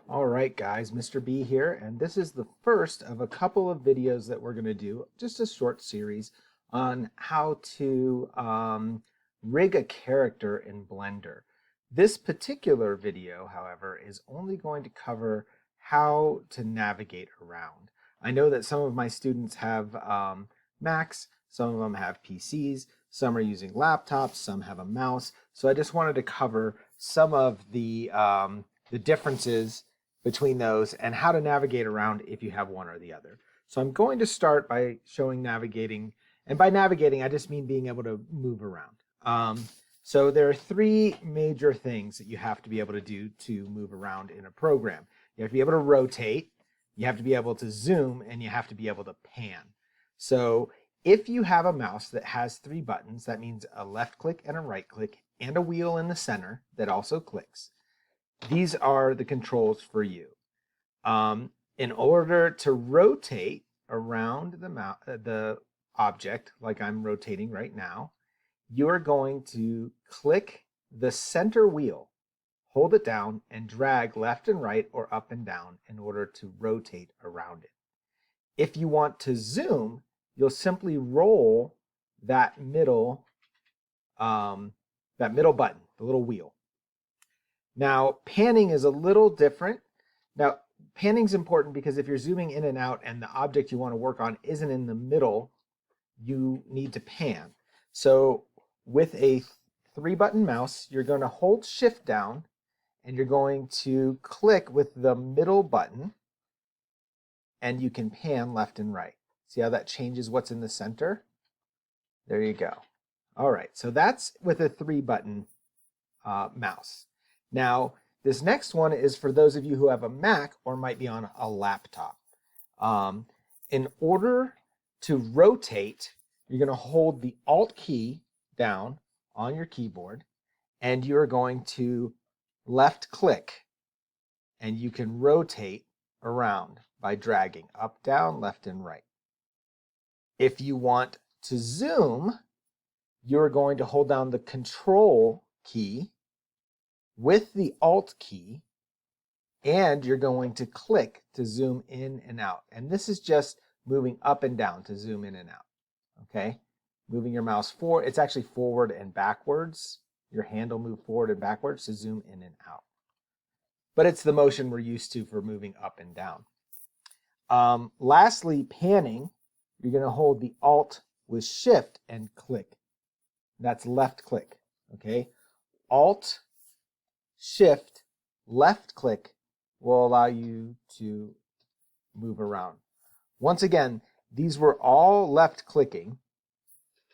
All right, guys, Mr. B here, and this is the first of a couple of videos that we're going to do, just a short series on how to rig a character in Blender. This particular video, however, is only going to cover how to navigate around. I know that some of my students have Macs, some of them have PCs, some are using laptops, some have a mouse, so I just wanted to cover some of the differences between those and how to navigate around if you have one or the other. So I'm going to start by showing navigating, and by navigating I just mean being able to move around. So there are three major things that you have to be able to do to move around in a program. You have to be able to rotate, you have to be able to zoom, and you have to be able to pan. So if you have a mouse that has three buttons, that means a left click and a right click and a wheel in the center that also clicks. These are the controls for you. In order to rotate around the object, like I'm rotating right now, you're going to click the center wheel, hold it down, and drag left and right or up and down in order to rotate around it. If you want to zoom, you'll simply roll that middle button, the little wheel. Now, panning is a little different. Now, panning is important because if you're zooming in and out and the object you want to work on isn't in the middle, you need to pan. So with a three-button mouse, you're going to hold Shift down and you're going to click with the middle button and you can pan left and right. See how that changes what's in the center? There you go. All right, so that's with a three-button mouse. Now, this next one is for those of you who have a Mac or might be on a laptop. In order to rotate, you're going to hold the Alt key down on your keyboard, and you're going to left click, and you can rotate around by dragging up, down, left, and right. If you want to zoom, you're going to hold down the Control key with the Alt key, and you're going to click to zoom in and out. And this is just moving up and down to zoom in and out, okay? Moving your mouse forward, it's actually forward and backwards. Your hand will move forward and backwards to zoom in and out. But it's the motion we're used to for moving up and down. Lastly, panning, you're gonna hold the Alt with Shift and click. That's left click, okay? Alt, Shift, left click will allow you to move around. Once again, these were all left clicking.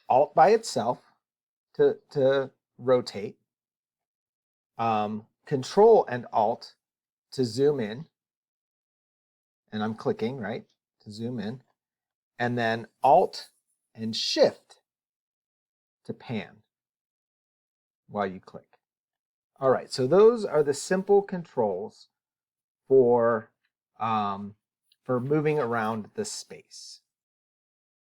Alt by itself to rotate. Control and Alt to zoom in. And I'm clicking, right, to zoom in. And then Alt and Shift to pan while you click. All right, so those are the simple controls for moving around the space.